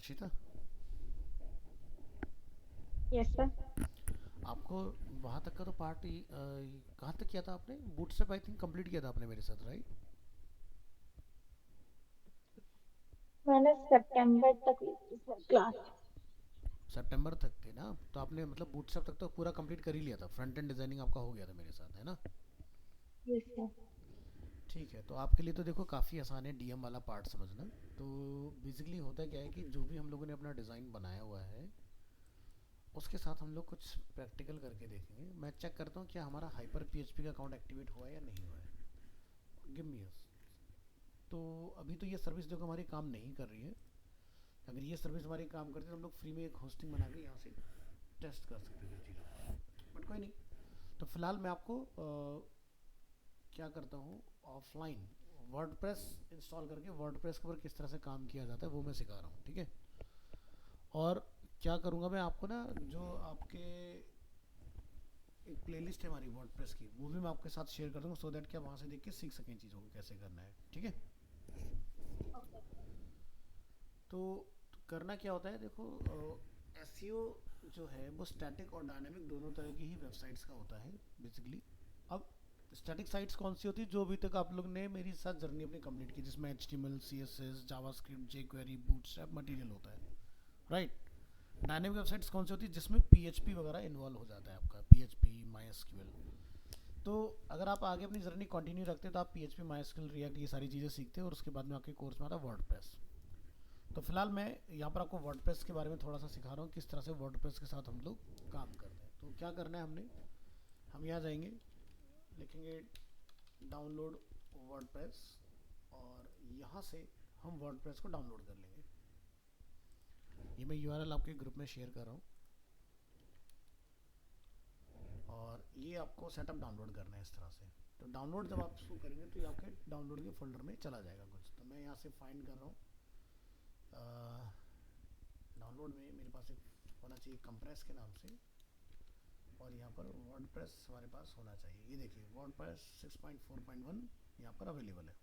Akshita, yes sir. आपको वहाँ तक का तो पार्ट कहाँ तक किया था आपने? बूटस्ट्रैप आई थिंक कंप्लीट किया था आपने मेरे साथ, राइट? मैंने सितंबर तक ली थी सर क्लास। सितंबर तक थे ना, तो आपने मतलब बूटस्ट्रैप तक तो पूरा कंप्लीट कर ही लिया था, फ्रंट एंड डिजाइनिंग आपका हो गया था मेरे साथ, है ना? Yes sir. ठीक है, तो आपके लिए तो देखो काफ़ी आसान है डीएम वाला पार्ट समझना। तो बेसिकली होता क्या है कि जो भी हम लोगों ने अपना डिज़ाइन बनाया हुआ है उसके साथ हम लोग कुछ प्रैक्टिकल करके देखेंगे। मैं चेक करता हूँ क्या हमारा हाइपर पीएचपी का अकाउंट एक्टिवेट हुआ है या नहीं हुआ है। Give me. तो अभी तो ये सर्विस देखो हमारी काम नहीं कर रही है। अगर ये सर्विस हमारी काम करती है तो हम लोग फ्री में एक होस्टिंग बना के यहाँ से टेस्ट कर सकते थे चीज़ों, बट कोई नहीं। तो फिलहाल मैं आपको क्या करता हूँ, ऑफलाइन वर्डप्रेस इंस्टॉल करके वर्डप्रेस के ऊपर किस तरह से काम किया जाता है वो मैं सिखा रहा हूँ, ठीक है? और क्या करूँगा मैं आपको ना, जो आपके एक प्लेलिस्ट है हमारी वर्डप्रेस की, वो भी मैं आपके साथ शेयर कर दूँगा, सो दैट कि आप वहाँ से देख के सीख सकें चीज़ों को कैसे करना है, ठीक है? तो करना क्या होता है देखो, एसईओ जो है वो स्टैटिक और डायनामिक दोनों तरह की ही वेबसाइट्स का होता है बेसिकली। अब स्टैटिक साइट्स कौन सी होती है? जो अभी तक आप लोग ने मेरी साथ जर्नी अपनी कंप्लीट की, जिसमें H T M L, C S S, JavaScript, jQuery, Bootstrap material होता है, राइट? डायनेमिक वेबसाइट्स कौन सी होती है? जिसमें पी एच पी वगैरह इन्वॉल्व हो जाता है आपका, पी एच पी, माई एस क्यू एल। तो अगर आप आगे अपनी जर्नी कंटिन्यू रखते हैं तो आप पी एच पी, माई एस क्यू एल, रिएक्ट, ये सारी चीज़ें सीखते हैं, और उसके बाद में आपके कोर्स में आता है वर्ड। तो फिलहाल मैं यहाँ पर आपको वर्डप्रेस के बारे में थोड़ा सा सिखा रहा हूँ, किस तरह से वर्डप्रेस के साथ हम लोग काम करते हैं। तो क्या करना है हमने, हम यहाँ जाएंगे, लिखेंगे डाउनलोड वर्डप्रेस, और यहाँ से हम वर्डप्रेस को डाउनलोड कर लेंगे। ये मैं यूआरएल आपके ग्रुप में शेयर कर रहा हूँ, और ये आपको सेटअप डाउनलोड करना है इस तरह से। तो डाउनलोड जब आप इसको करेंगे तो ये आपके डाउनलोड के फोल्डर में चला जाएगा कुछ। तो मैं यहाँ से फाइंड कर रहा हूँ, डाउनलोड में मेरे पास एक होना चाहिए कंप्रेस के नाम से, और यहाँ पर वर्डप्रेस हमारे पास होना चाहिए। ये देखिए वर्डप्रेस 6.4.1 यहाँ पर अवेलेबल है।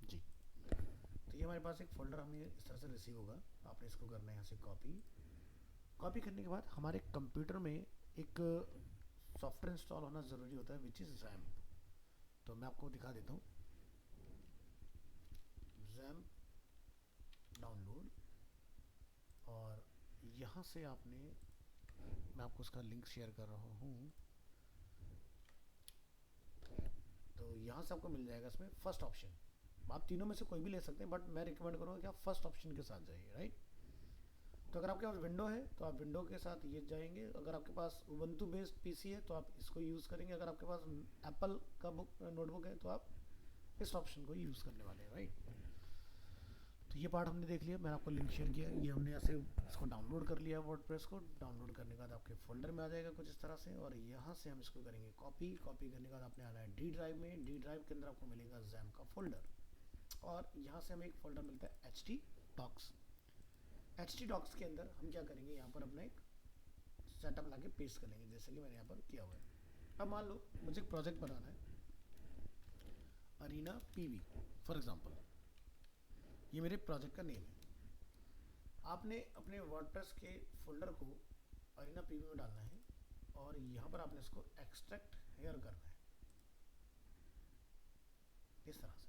जी, तो ये हमारे पास एक फोल्डर हमें इस तरह से रिसीव होगा। आपने इसको करना है यहाँ से कॉपी। कॉपी करने के बाद हमारे कंप्यूटर में एक सॉफ्टवेयर इंस्टॉल होना ज़रूरी होता है, विच इज़ जैम्प। तो मैं आपको दिखा देता हूँ, जैम्प डाउनलोड, और यहाँ से आपने, मैं आपको उसका लिंक शेयर कर रहा हूँ। तो यहाँ से आपको मिल जाएगा इसमें फर्स्ट ऑप्शन। आप तीनों में से कोई भी ले सकते हैं, बट मैं रिकमेंड करूँगा कि आप फर्स्ट ऑप्शन के साथ जाइए, राइट? तो अगर आपके पास विंडो है तो आप विंडो के साथ ये जाएंगे, अगर आपके पास उबंटू बेस्ड पीसी है तो आप इसको यूज़ करेंगे, अगर आपके पास एप्पल का बुक नोटबुक है तो आप इस ऑप्शन को यूज़ करने वाले हैं, राइट? तो ये पार्ट हमने देख लिया, मैंने आपको लिंक शेयर किया, ये हमने ऐसे इसको डाउनलोड कर लिया वर्डप्रेस को। डाउनलोड करने के बाद आपके फोल्डर में आ जाएगा कुछ इस तरह से, और यहाँ से हम इसको करेंगे कॉपी। कॉपी करने के बाद आपने आना है डी ड्राइव में, डी ड्राइव के अंदर आपको मिलेगा जैम का फोल्डर, और यहाँ से हमें एक फोल्डर मिलता है H T docs. H T docs के अंदर हम क्या करेंगे, यहाँ पर अपना एक सेटअप ला के पेस्ट कर लेंगे, जैसे कि मैंने यहाँ पर किया हुआ है। अब मान लो मुझे एक प्रोजेक्ट बनाना है, अरीना पीवी फॉर एग्जांपल, ये मेरे प्रोजेक्ट का नेम है। आपने अपने वर्डप्रेस के फोल्डर को अरीना पीवी में डालना है, और यहाँ पर आपने इसको एक्सट्रैक्ट हेयर करना है इस तरह से।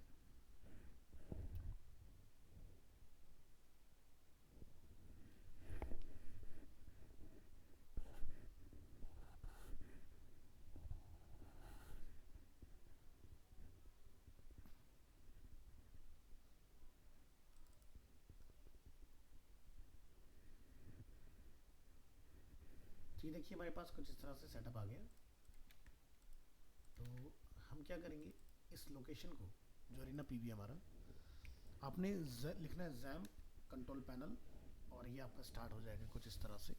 तो ये देखिए हमारे पास कुछ इस तरह से सेटअप आ गया। तो हम क्या करेंगे, इस लोकेशन को जो अरीना पीवी हमारा, आपने लिखना है जैम कंट्रोल पैनल, और ये आपका स्टार्ट हो जाएगा कुछ इस तरह से।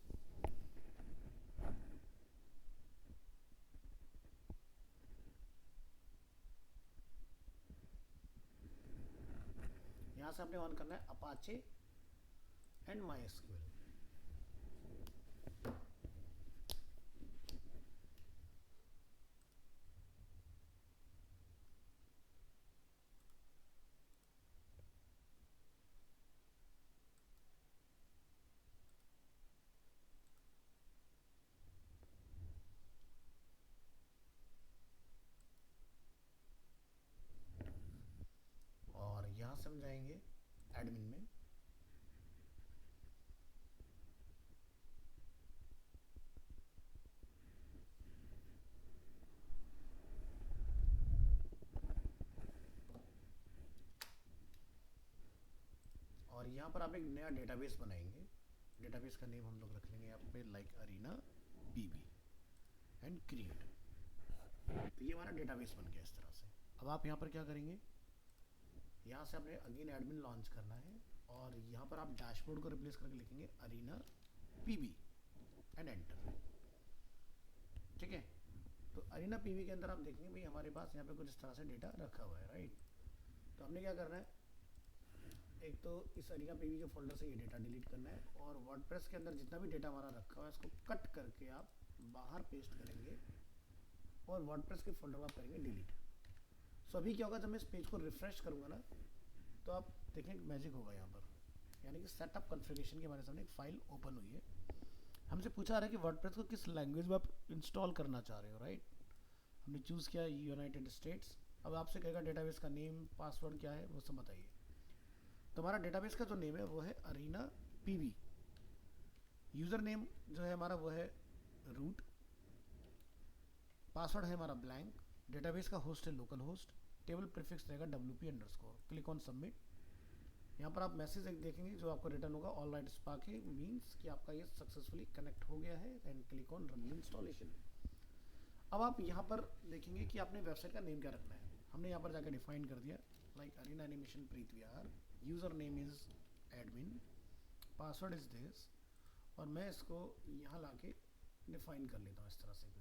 यहाँ से आपने ऑन करना है अपाचे एंड माइस्क्यूएल। और यहाँ से हम जाएंगे एडमिन में। और यहाँ पर आप एक नया डेटाबेस बनाएंगे। डेटाबेस का नेम हम लोग रख लेंगे यहाँ पे like Arena PV and create. तो ये हमारा डेटाबेस बन गया इस तरह से। अब आप यहाँ पर क्या करेंगे, यहाँ से आपने अगेन एडमिन लॉन्च करना है, और यहाँ पर आप डैशबोर्ड को रिप्लेस करके लिखेंगे अरीना पीवी एंड एंटर। ठीक है, तो अरीना पीवी के अंदर आप देखेंगे भाई हमारे पास यहाँ पे कुछ इस तरह से डेटा रखा हुआ है, राइट। तो हमने क्या करना है, एक तो इस अरीना पीवी के फोल्डर से ये डेटा डिलीट करना है, और वर्डप्रेस के अंदर जितना भी डेटा हमारा रखा हुआ है इसको कट करके आप बाहर पेस्ट करेंगे, और वर्डप्रेस के फोल्डर में आप करेंगे डिलीट। सो अभी क्या होगा, जब मैं इस पेज को रिफ्रेश करूँगा ना, तो आप देखेंगे मैजिक होगा यहाँ पर, यानी कि सेटअप कॉन्फ़िगरेशन के हमारे सामने एक फाइल ओपन हुई है। हमसे पूछा आ रहा है कि वर्डप्रेस को किस लैंग्वेज में आप इंस्टॉल करना चाह रहे हो, राइट। हमने चूज़ किया यूनाइटेड स्टेट्स। अब आपसे कहेगा डेटाबेस का नेम पासवर्ड क्या है वो सब बताइए। तो हमारा डेटाबेस का जो नेम है वो है अरीना पीवी। यूज़र नेम जो है हमारा वो है रूट, पासवर्ड है हमारा ब्लैंक, डेटाबेस का होस्ट है लोकल होस्ट, टेबल प्रीफिक्स रहेगा wp_। Click on submit. यहाँ पर आप मैसेज एक देखेंगे जो आपको रिटर्न होगा ऑल राइट स्पार्क है, मीन्स कि आपका ये सक्सेसफुली कनेक्ट हो गया है, and click on run installation. अब आप यहाँ पर देखेंगे कि आपने वेबसाइट का नेम क्या रखना है। हमने यहाँ पर जाकर डिफाइन कर दिया like Arena animation Preet Vihar, user name is admin, password is this, और मैं इसको यहाँ लाके डिफाइन कर लेता हूँ इस तरह से कुछ।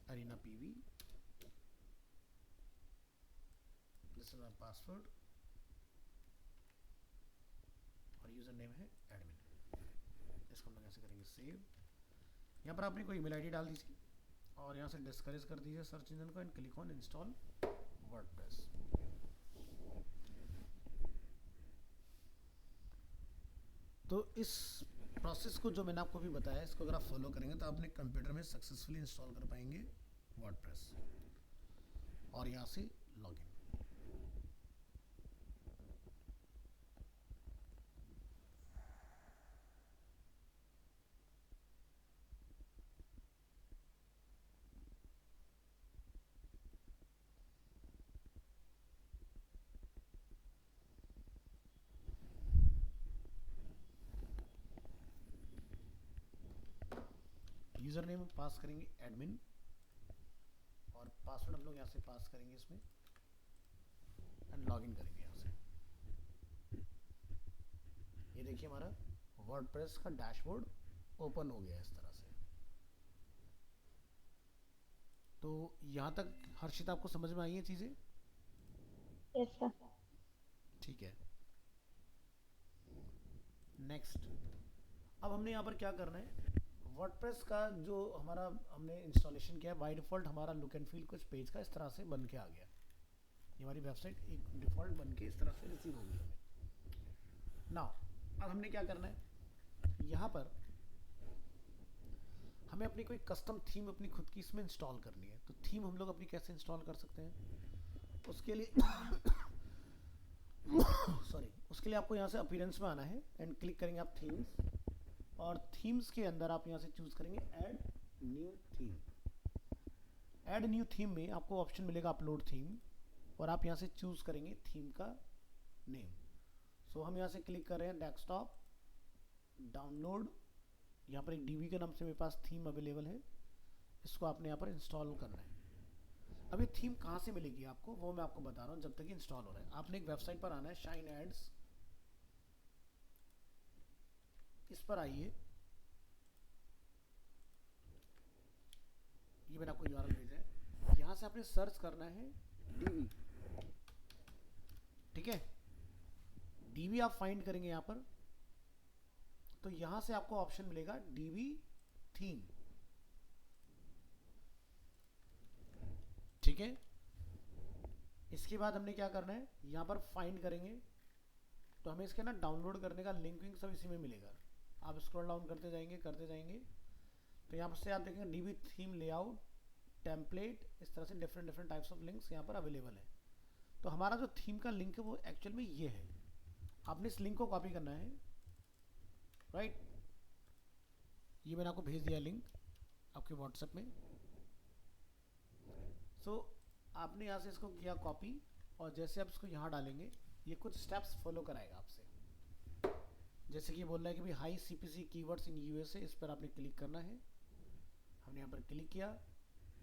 Arena PV, this is my password, और यूज़र नेम है एडमिन। इसको हम लोग ऐसे करेंगे सेव। यहाँ पर आपने कोई ईमेल आईडी डाल दीजिए, और यहाँ से डिस्करेज कर दीजिए सर्च इंजन को, and click on install WordPress. तो इस प्रोसेस को जो मैंने आपको भी बताया, इसको अगर आप फॉलो करेंगे तो आप अपने कंप्यूटर में सक्सेसफुली इंस्टॉल कर पाएंगे वर्डप्रेस, और यहाँ से लॉगिन। यूज़र नेम पास करेंगे एडमिन, और पासवर्ड हम लोग यहाँ से पास करेंगे इसमें, एंड लॉगिन करेंगे यहाँ से। ये देखिए हमारा वर्डप्रेस का डैशबोर्ड ओपन हो गया इस तरह से। तो यहाँ तक हर्षित आपको समझ में आई है चीज़ें? Yes sir. ठीक है, नेक्स्ट। अब हमने यहाँ पर क्या करना है, वर्डप्रेस का जो हमारा हमने इंस्टॉलेशन किया है, बाय डिफ़ॉल्ट हमारा लुक एंड फील कुछ पेज का इस तरह से बन के आ गया। ये हमारी वेबसाइट एक डिफ़ॉल्ट बन के इस तरह से रिसीव होगी हमें। नाउ अब हमने क्या करना है, यहाँ पर हमें अपनी कोई कस्टम थीम अपनी खुद की इसमें इंस्टॉल करनी है। तो थीम हम लोग अपनी कैसे इंस्टॉल कर सकते हैं, उसके लिए सॉरी, उसके लिए आपको यहाँ से अपीयरेंस में आना है, एंड क्लिक करेंगे आप थीम्स, और थीम्स के अंदर आप यहाँ से चूज़ करेंगे add new theme. Add new theme में आपको ऑप्शन मिलेगा अपलोड थीम, और आप यहाँ से चूज़ करेंगे थीम का नेम। सो हम यहाँ से क्लिक कर रहे हैं डेस्कटॉप, डाउनलोड, यहाँ पर एक डीवी के नाम से मेरे पास थीम अवेलेबल है, इसको आपने यहाँ पर इंस्टॉल करना है। अब ये थीम कहाँ से मिलेगी आपको वो मैं आपको बता रहा हूँ जब तक इंस्टॉल हो रहा है। आपने एक वेबसाइट पर आना है, शाइन एड्स, इस पर आइए, ये मैंने आपको यूआरएल भेजा है, यहाँ से आपने सर्च करना है डीवी, ठीक है। डीवी आप फाइंड करेंगे यहाँ पर, तो यहाँ से आपको ऑप्शन मिलेगा डीवी थीम, ठीक है। इसके बाद हमने क्या करना है, यहाँ पर फाइंड करेंगे तो हमें इसके ना डाउनलोड करने का लिंक विंक सब इसी में मिलेगा। आप स्क्रॉल डाउन करते जाएंगे तो यहाँ से आप देखेंगे डीवी थीम लेआउट टेम्पलेट, इस तरह से different different types of links यहाँ पर अवेलेबल है। तो हमारा जो थीम का लिंक है वो एक्चुअल में ये है, आपने इस लिंक को कॉपी करना है, राइट। ये मैंने आपको भेज दिया लिंक आपके व्हाट्सएप में। सो आपने यहाँ से इसको किया कॉपी, और जैसे आप इसको यहाँ डालेंगे ये कुछ स्टेप्स फॉलो कराएगा आपसे। जैसे कि ये बोल रहा है कि भाई high CPC keywords in USA, इस पर आपने क्लिक करना है। हमने यहाँ पर क्लिक किया,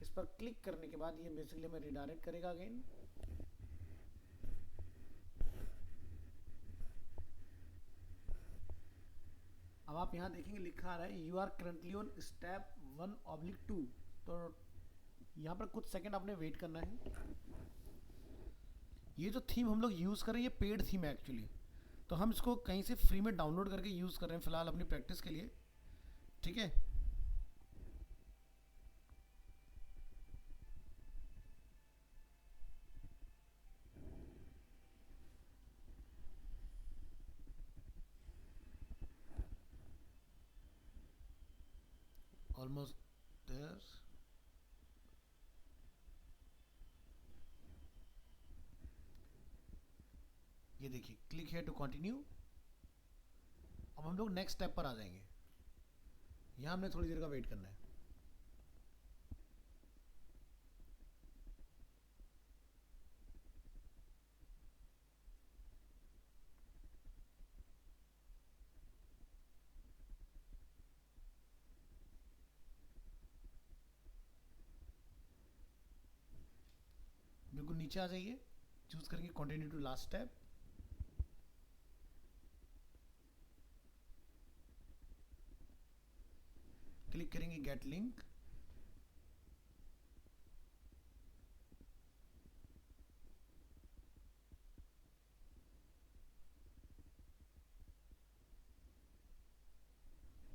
इस पर क्लिक करने के बाद ये बेसिकली हमें रिडायरेक्ट करेगा अगेन। अब आप यहाँ देखेंगे लिखा आ रहा है you are currently on step 1/2, तो यहाँ पर कुछ सेकंड आपने वेट करना है। ये जो थीम हम लोग यूज़ कर रहे हैं ये पेड थीम है एक्चुअली, तो हम इसको कहीं से फ्री में डाउनलोड करके यूज़ कर रहे हैं फिलहाल अपनी प्रैक्टिस के लिए, ठीक है। Almost there. ये देखिए क्लिक है टू कंटिन्यू। अब हम लोग नेक्स्ट स्टेप पर आ जाएंगे, यहाँ हमने थोड़ी देर का वेट करना है। बिल्कुल नीचे आ जाइए, चूज करेंगे continue to last step. Click करेंगे गेट लिंक,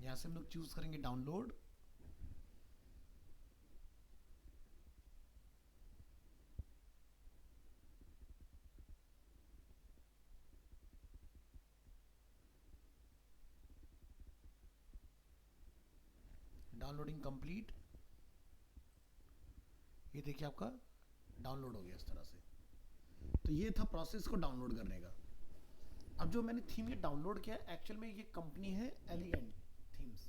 यहाँ से हम लोग चूज करेंगे डाउनलोड। डाउनलोडिंग कंप्लीट, ये देखिए आपका डाउनलोड हो गया इस तरह से। तो ये था प्रोसेस को डाउनलोड करने का। अब जो मैंने थीम ये डाउनलोड किया एक्चुअल में ये कंपनी है एलिगेंट थीम्स।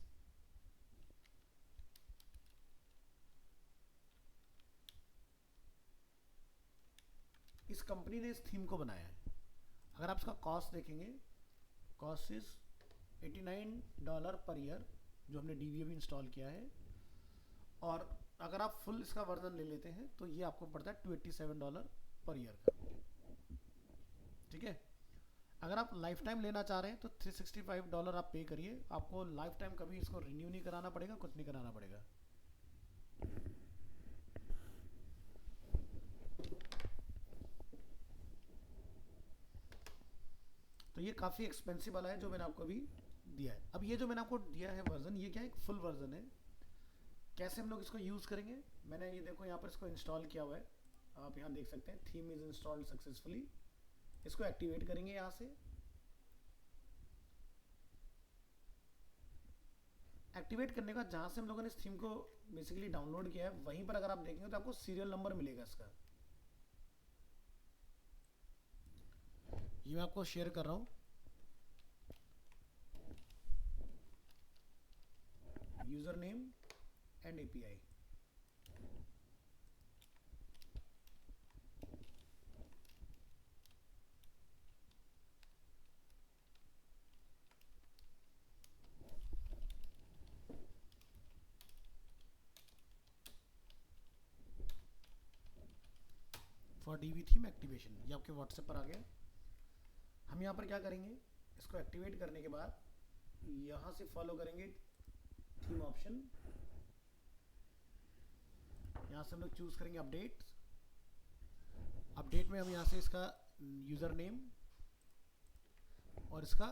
इस कंपनी ने इस थीम को बनाया है। अगर आप इसका कॉस्ट देखेंगे, कॉस्ट इज $89 पर ईयर, जो हमने डीवीए भी इंस्टॉल किया है। और अगर आप फुल इसका वर्जन ले लेते हैं तो ये आपको पड़ता है $287 पर ईयर का, ठीक है। अगर आप लाइफ टाइम लेना चाह रहे हैं तो $365 आप पे करिए, आपको लाइफ टाइम कभी इसको रिन्यू नहीं कराना पड़ेगा, कुछ नहीं कराना पड़ेगा। तो ये काफ़ी एक्सपेंसिव वाला है जो मैंने आपको अभी दिया है। अब ये जो मैंने आपको दिया है वर्जन, ये क्या है, एक फुल वर्जन है। कैसे हम लोग इसको यूज़ करेंगे, मैंने ये देखो यहाँ पर इसको इंस्टॉल किया हुआ है, आप यहाँ देख सकते हैं थीम इज इंस्टॉल्ड सक्सेसफुली। इसको एक्टिवेट करेंगे यहाँ से। एक्टिवेट करने का जहाँ से हम लोगों ने इस थीम को बेसिकली डाउनलोड किया है वहीं पर अगर आप देखेंगे तो आपको सीरियल नंबर मिलेगा इसका। ये मैं आपको शेयर कर रहा हूँ, user name and API. DV theme activation, ये आपके व्हाट्सएप पर आ गया। हम यहाँ पर क्या करेंगे, इसको एक्टिवेट करने के बाद यहाँ से फॉलो करेंगे थीम ऑप्शन, यहाँ से हम लोग चूज करेंगे अपडेट। अपडेट में हम यहाँ से इसका यूज़र नेम और इसका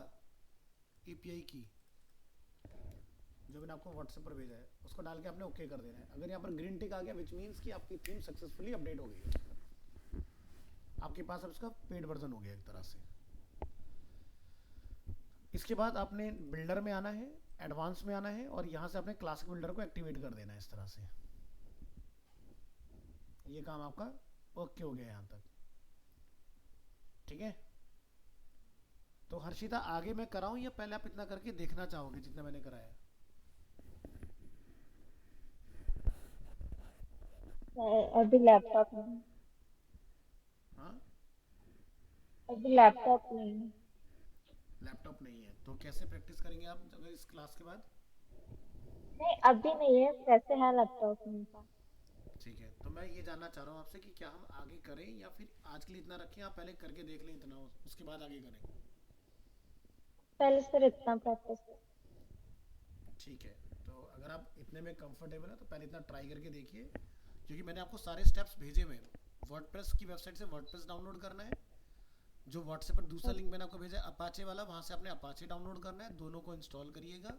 एपीआई की जो मैंने आपको व्हाट्सएप पर भेजा है उसको डाल के आपने ओके कर देना है। अगर यहाँ पर ग्रीन टिक आ गया विच मीन्स कि आपकी थीम सक्सेसफुली अपडेट हो गई है, आपके पास अब इसका पेड वर्जन हो गया एक तरह से। इसके बाद आपने बिल्डर में आना है, एडवांस में आना है और यहाँ से आपने क्लासिक बिल्डर को एक्टिवेट कर देना है इस तरह से। ये काम आपका ओके हो गया यहाँ तक, ठीक है। तो हर्षिता आगे मैं कराऊं या पहले आप इतना करके देखना चाहोगे जितना मैंने कराया? अभी लैपटॉप नहीं, हाँ, अभी लैपटॉप नहीं। लैपटॉप नहीं है तो कैसे प्रैक्टिस करेंगे आप अगर इस क्लास के बाद? नहीं अभी नहीं है, कैसे है लैपटॉप मेरे पास। ठीक है, तो मैं ये जानना चाह रहा हूँ आपसे कि क्या हम आगे करें या फिर आज के लिए इतना रखें, आप पहले करके देख लें इतना, उसके बाद आगे करें। पहले सिर्फ इतना प्रैक्टिस कर। ठीक है, तो अगर आप इतने में कंफर्टेबल है तो पहले इतना ट्राई करके देखिए, क्योंकि मैंने आपको सारे स्टेप्स भेजे हुए हैं। वर्डप्रेस की वेबसाइट से वर्डप्रेस डाउनलोड करना है, जो व्हाट्सएप पर दूसरा लिंक मैंने आपको भेजा है अपाचे वाला, वहाँ से आपने अपाचे डाउनलोड करना है, दोनों को इंस्टॉल करिएगा।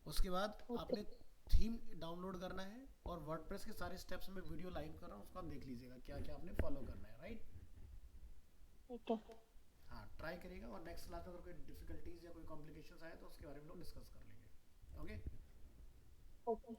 उसके बाद ओके आपने थीम डाउनलोड करना है और वर्डप्रेस के सारे स्टेप्स में वीडियो लाइव कर रहा हूँ, उसको आप देख लीजिएगा क्या क्या आपने फॉलो करना है, राइट। ठीक है। हाँ, ट्राई करिएगा और नेक्स्ट क्लास में अगर कोई डिफिकल्टीज या कोई कॉम्प्लिकेशंस आए तो उसके बारे में लोग डिस्कस कर लेंगे। ओके। ओके।